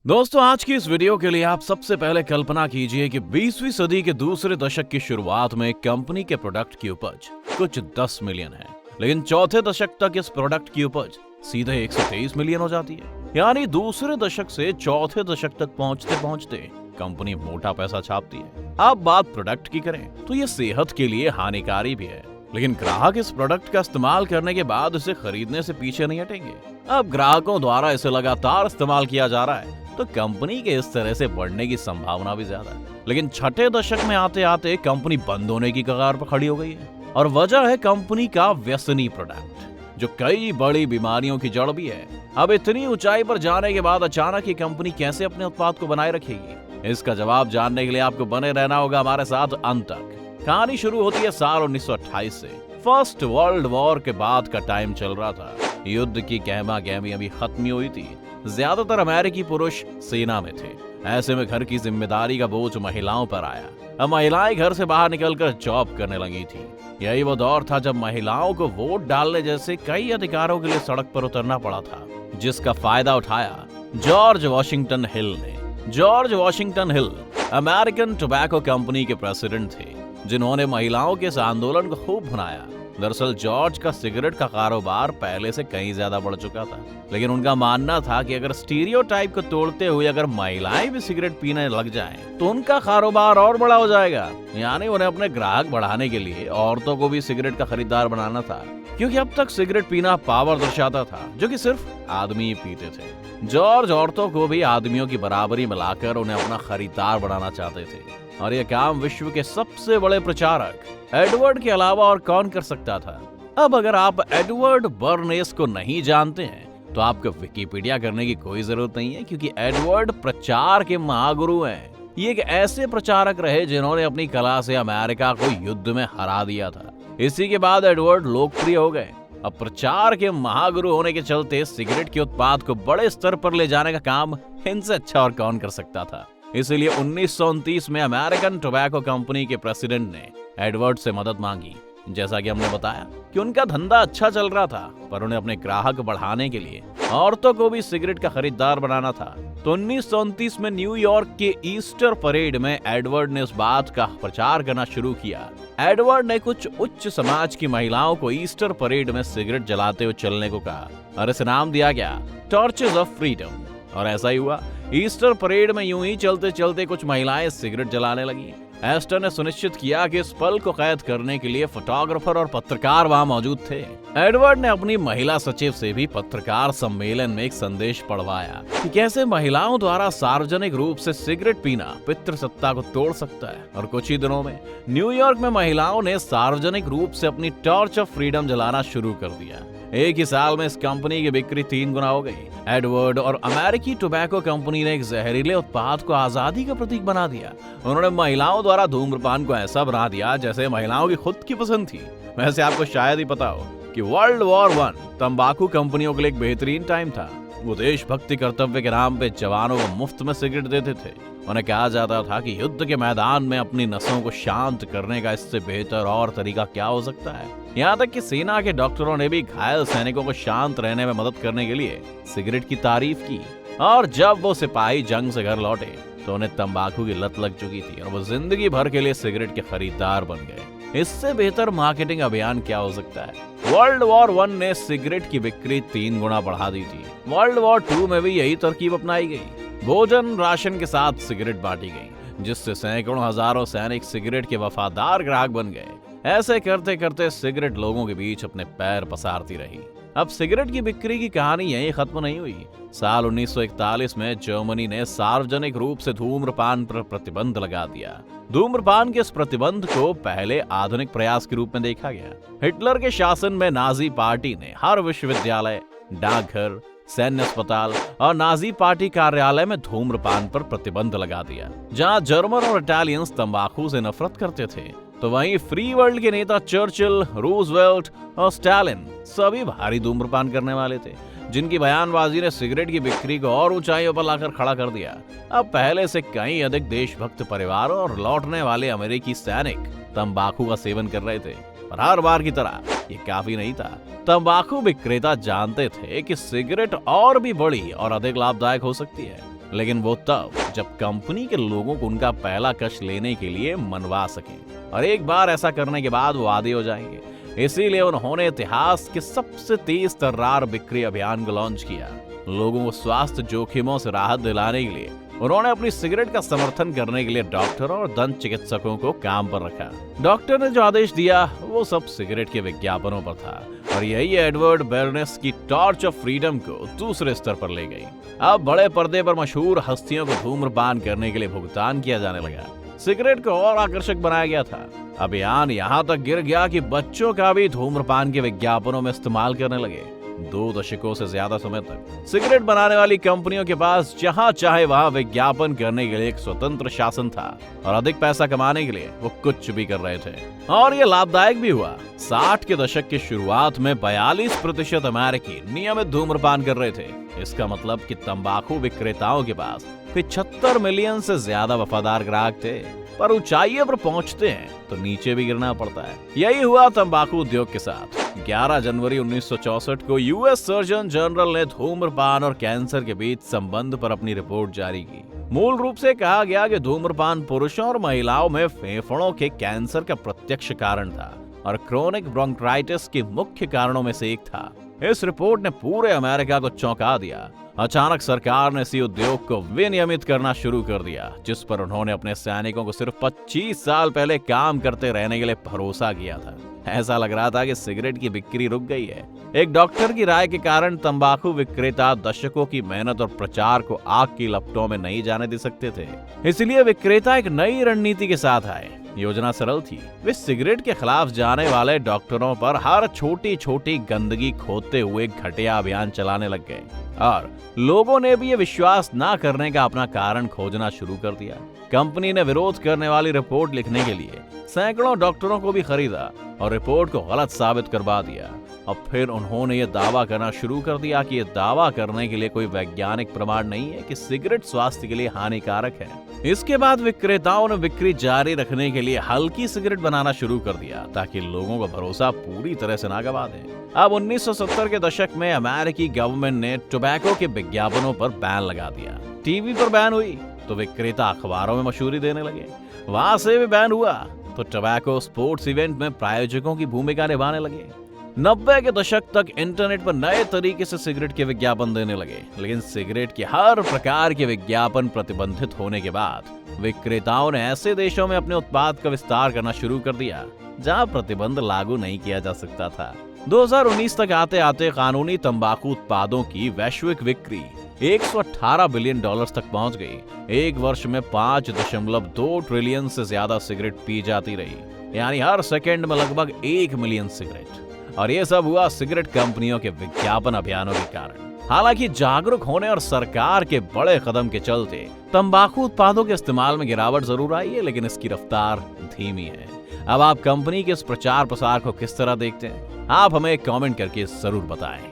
दोस्तों, आज की इस वीडियो के लिए आप सबसे पहले कल्पना कीजिए कि 20वीं सदी के दूसरे दशक की शुरुआत में कंपनी के प्रोडक्ट की उपज कुछ 10 मिलियन है, लेकिन चौथे दशक तक इस प्रोडक्ट की उपज सीधे 123 मिलियन हो जाती है। यानी दूसरे दशक से चौथे दशक तक पहुंचते पहुंचते कंपनी मोटा पैसा छापती है। अब बात प्रोडक्ट की करें तो ये सेहत के लिए हानिकारी भी है, लेकिन ग्राहक इस प्रोडक्ट का इस्तेमाल करने के बाद इसे खरीदने से पीछे नहीं हटेंगे। अब ग्राहकों द्वारा इसे लगातार इस्तेमाल किया जा रहा है, तो कंपनी के इस तरह से बढ़ने की संभावना भी ज्यादा है। लेकिन छठे दशक में आते आते कंपनी बंद होने की कगार पर खड़ी हो गई है, और वजह है कंपनी का व्यसनी प्रोडक्ट, जो कई बड़ी बीमारियों की जड़ भी है। अब इतनी ऊंचाई पर जाने के बाद अचानक ये कंपनी कैसे अपने उत्पाद को बनाए रखेगी? इसका जवाब जानने के लिए आपको बने रहना होगा हमारे साथ अंत तक। कहानी शुरू होती है साल 1928 से। फर्स्ट वर्ल्ड वॉर के बाद का टाइम चल रहा था। युद्ध की गहमा गहमी अभी खत्म हुई थी। ज्यादातर अमेरिकी पुरुष सेना में थे। ऐसे में घर की जिम्मेदारी का बोझ महिलाओं पर आया। अब महिलाएं घर से बाहर निकलकर जॉब करने लगी थी। यही वो दौर था जब महिलाओं को वोट डालने जैसे कई अधिकारों के लिए सड़क पर उतरना पड़ा था, जिसका फायदा उठाया जॉर्ज वॉशिंगटन हिल ने। जॉर्ज वॉशिंगटन हिल अमेरिकन टोबैको कंपनी के प्रेसिडेंट थे, जिन्होंने महिलाओं के इस आंदोलन को खूब भुनाया। दरअसल जॉर्ज का सिगरेट का कारोबार पहले से कहीं ज्यादा बढ़ चुका था, लेकिन उनका मानना था कि अगर स्टीरियोटाइप को तोड़ते हुए अगर महिलाएं भी सिगरेट पीने लग जाएं, तो उनका कारोबार और बड़ा हो जाएगा। यानी उन्हें अपने ग्राहक बढ़ाने के लिए औरतों को भी सिगरेट का खरीदार बनाना था, क्योंकि अब तक सिगरेट पीना पावर दर्शाता था, जो कि सिर्फ आदमी ही पीते थे। जॉर्ज औरतों को भी आदमियों की बराबरी मिलाकर उन्हें अपना खरीदार बनाना चाहते थे, और यह काम विश्व के सबसे बड़े प्रचारक एडवर्ड के अलावा और कौन कर सकता था? अब अगर आप एडवर्ड बर्नेस को नहीं जानते हैं, तो आपको विकिपीडिया करने की कोई जरूरत नहीं है, क्योंकि एडवर्ड प्रचार के महागुरु हैं। ये एक ऐसे प्रचारक रहे जिन्होंने अपनी कला से अमेरिका को युद्ध में हरा दिया था। इसी के बाद एडवर्ड लोकप्रिय हो गए। अब प्रचार के महागुरु होने के चलते सिगरेट के उत्पाद को बड़े स्तर पर ले जाने का काम इनसे अच्छा और कौन कर सकता था। इसलिए 1929 में अमेरिकन टोबैको कंपनी के प्रेसिडेंट ने एडवर्ड से मदद मांगी। जैसा कि हमने बताया कि उनका धंधा अच्छा चल रहा था, पर उन्हें अपने ग्राहक बढ़ाने के लिए औरतों को भी सिगरेट का खरीदार बनाना था। तो 1929 में न्यूयॉर्क के ईस्टर परेड में एडवर्ड ने इस बात का प्रचार करना शुरू किया। एडवर्ड ने कुछ उच्च समाज की महिलाओं को ईस्टर परेड में सिगरेट जलाते हुए चलने को कहा, और इसे नाम दिया गया टॉर्चेस ऑफ फ्रीडम। और ऐसा ही हुआ। ईस्टर परेड में यूं ही चलते चलते कुछ महिलाएं सिगरेट जलाने लगी। एस्टर ने सुनिश्चित किया कि इस पल को कैद करने के लिए फोटोग्राफर और पत्रकार वहां मौजूद थे। एडवर्ड ने अपनी महिला सचिव से भी पत्रकार सम्मेलन में एक संदेश पढ़वाया कि कैसे महिलाओं द्वारा सार्वजनिक रूप से सिगरेट पीना पितृसत्ता को तोड़ सकता है। और कुछ ही दिनों में न्यूयॉर्क में महिलाओं ने सार्वजनिक रूप से अपनी टॉर्च ऑफ फ्रीडम जलाना शुरू कर दिया। एक ही साल में इस कंपनी की बिक्री 3 गुना हो गई। एडवर्ड और अमेरिकी टोबैको कंपनी ने एक जहरीले उत्पाद को आजादी का प्रतीक बना दिया। उन्होंने महिलाओं द्वारा धूम्रपान को ऐसा बना दिया जैसे महिलाओं की खुद की पसंद थी। वैसे आपको शायद ही पता हो कि वर्ल्ड वॉर 1 तंबाकू कंपनियों के लिए एक बेहतरीन टाइम था। वो देशभक्ति कर्तव्य के नाम पे जवानों को मुफ्त में सिगरेट देते थे। उन्हें कहा जाता था कि युद्ध के मैदान में अपनी नसों को शांत करने का इससे बेहतर और तरीका क्या हो सकता है। यहाँ तक कि सेना के डॉक्टरों ने भी घायल सैनिकों को शांत रहने में मदद करने के लिए सिगरेट की तारीफ की। और जब वो सिपाही जंग से घर लौटे तो उन्हें तंबाकू की लत लग चुकी थी, और वो जिंदगी भर के लिए सिगरेट के खरीदार बन गए। इससे बेहतर मार्केटिंग अभियान क्या हो सकता है? वर्ल्ड वॉर 1 ने सिगरेट की बिक्री 3 गुना बढ़ा दी थी। वर्ल्ड वॉर 2 में भी यही तरकीब अपनाई गई। भोजन राशन के साथ सिगरेट बांटी गई, जिससे सैकड़ों हजारों सैनिक सिगरेट के वफादार ग्राहक बन गए। ऐसे करते करते सिगरेट लोगों के बीच अपने पैर पसारती रही। अब सिगरेट की बिक्री की कहानी यहीं खत्म नहीं हुई। साल 1941 में जर्मनी ने सार्वजनिक रूप से धूम्रपान पर प्रतिबंध लगा दिया। धूम्रपान के इस प्रतिबंध को पहले आधुनिक प्रयास के रूप में देखा गया। हिटलर के शासन में नाजी पार्टी ने हर विश्वविद्यालय, डाकघर, सैन्य अस्पताल और नाजी पार्टी कार्यालय में धूम्रपान पर प्रतिबंध लगा दिया। जहां जर्मन और इटालियंस तंबाकू से नफरत करते थे, तो वहीं फ्री वर्ल्ड के नेता चर्चिल, रूजवेल्ट और स्टालिन सभी भारी धूम्रपान करने वाले थे, जिनकी बयानबाजी ने सिगरेट की बिक्री को और ऊंचाइयों पर लाकर खड़ा कर दिया। अब पहले से कहीं अधिक देशभक्त परिवारों और लौटने वाले अमेरिकी सैनिक तंबाकू का सेवन कर रहे थे, पर हर बार की तरह ये काफी नहीं था। तंबाकू विक्रेता जानते थे कि सिगरेट और भी बड़ी और अधिक लाभदायक हो सकती है। लेकिन वो तब जब कंपनी के लोगों को उनका पहला कश लेने के लिए मनवा सकें, और एक बार ऐसा करने के बाद वो आदी हो जाएंगे। इसीलिए उन्होंने इतिहास के सबसे तेज तर्रार बिक्री अभियान को लॉन्च किया। लोगों को स्वास्थ्य जोखिमों से राहत दिलाने के लिए उन्होंने अपनी सिगरेट का समर्थन करने के लिए डॉक्टरों और दंत चिकित्सकों को काम पर रखा। डॉक्टर ने जो आदेश दिया वो सब सिगरेट के विज्ञापनों पर था, और यही एडवर्ड बेरनेस की टॉर्च ऑफ फ्रीडम को दूसरे स्तर पर ले गई। अब बड़े पर्दे पर मशहूर हस्तियों को धूम्रपान करने के लिए भुगतान किया जाने लगा। सिगरेट को और आकर्षक बनाया गया था। अभियान यहाँ तक गिर गया कि बच्चों का भी धूम्रपान के विज्ञापनों में इस्तेमाल करने लगे। 2 दशकों से ज्यादा समय तक सिगरेट बनाने वाली कंपनियों के पास जहां चाहे वहां विज्ञापन करने के लिए एक स्वतंत्र शासन था, और अधिक पैसा कमाने के लिए वो कुछ भी कर रहे थे। और ये लाभदायक भी हुआ। 60 के दशक की शुरुआत में 42% अमेरिकी नियमित धूम्रपान कर रहे थे। इसका मतलब कि तंबाकू विक्रेताओं के पास 75 मिलियन से ज्यादा वफादार ग्राहक थे। पर ऊंचाइयों पर पहुंचते हैं तो नीचे भी गिरना पड़ता है। यही हुआ तंबाकू उद्योग के साथ। 11 जनवरी 1964 को यूएस सर्जन जनरल ने धूम्रपान और कैंसर के बीच संबंध पर अपनी रिपोर्ट जारी की। मूल रूप से कहा गया कि धूम्रपान पुरुषों और महिलाओं में फेफड़ों के कैंसर का प्रत्यक्ष कारण था और क्रोनिक ब्रोंकाइटिस के मुख्य कारणों में से एक था। इस रिपोर्ट ने पूरे अमेरिका को चौंका दिया। अचानक सरकार ने इसी उद्योग को विनियमित करना शुरू कर दिया, जिस पर उन्होंने अपने सैनिकों को सिर्फ 25 साल पहले काम करते रहने के लिए भरोसा किया था। ऐसा लग रहा था कि सिगरेट की बिक्री रुक गई है। एक डॉक्टर की राय के कारण तंबाकू विक्रेता दशकों की मेहनत और प्रचार को आग की लपटों में नहीं जाने दे सकते थे। इसलिए विक्रेता एक नई रणनीति के साथ आए। योजना सरल थी। वे सिगरेट के खिलाफ जाने वाले डॉक्टरों पर हर छोटी छोटी गंदगी खोदते हुए घटिया अभियान चलाने लग गए, और लोगों ने भी ये विश्वास ना करने का अपना कारण खोजना शुरू कर दिया। कंपनी ने विरोध करने वाली रिपोर्ट लिखने के लिए सैकड़ों डॉक्टरों को भी खरीदा और रिपोर्ट को गलत साबित करवा दिया। अब फिर उन्होंने ये दावा करना शुरू कर दिया कि ये दावा करने के लिए कोई वैज्ञानिक प्रमाण नहीं है कि सिगरेट स्वास्थ्य के लिए हानिकारक है। इसके बाद विक्रेताओं ने बिक्री जारी रखने के लिए हल्की सिगरेट बनाना शुरू कर दिया, ताकि लोगों का भरोसा पूरी तरह से ना गवा दें। अब 1970 के दशक में अमेरिकी गवर्नमेंट ने टोबैको के विज्ञापनों पर बैन लगा दिया। टीवी पर बैन हुई तो विक्रेता अखबारों में मशहूरी देने लगे। वहां से भी बैन हुआ तो टोबैको स्पोर्ट्स इवेंट में प्रायोजकों की भूमिका निभाने लगे। 90 के दशक तक इंटरनेट पर नए तरीके से सिगरेट के विज्ञापन देने लगे, लेकिन सिगरेट के हर प्रकार के विज्ञापन प्रतिबंधित होने के बाद विक्रेताओं ने ऐसे देशों में अपने उत्पाद का विस्तार करना शुरू कर दिया जहां प्रतिबंध लागू नहीं किया जा सकता था। 2019 तक आते आते कानूनी तंबाकू उत्पादों की वैश्विक बिक्री 118 बिलियन डॉलर्स तक पहुंच गई। एक वर्ष में 5.2 ट्रिलियन से ज्यादा सिगरेट पी जाती रही, यानी हर सेकेंड में लगभग 1 मिलियन सिगरेट। और ये सब हुआ सिगरेट कंपनियों के विज्ञापन अभियानों के कारण। हालांकि जागरूक होने और सरकार के बड़े कदम के चलते तंबाकू उत्पादों के इस्तेमाल में गिरावट जरूर आई है, लेकिन इसकी रफ्तार धीमी है। अब आप कंपनी के इस प्रचार प्रसार को किस तरह देखते हैं? आप हमें कमेंट करके जरूर बताएं।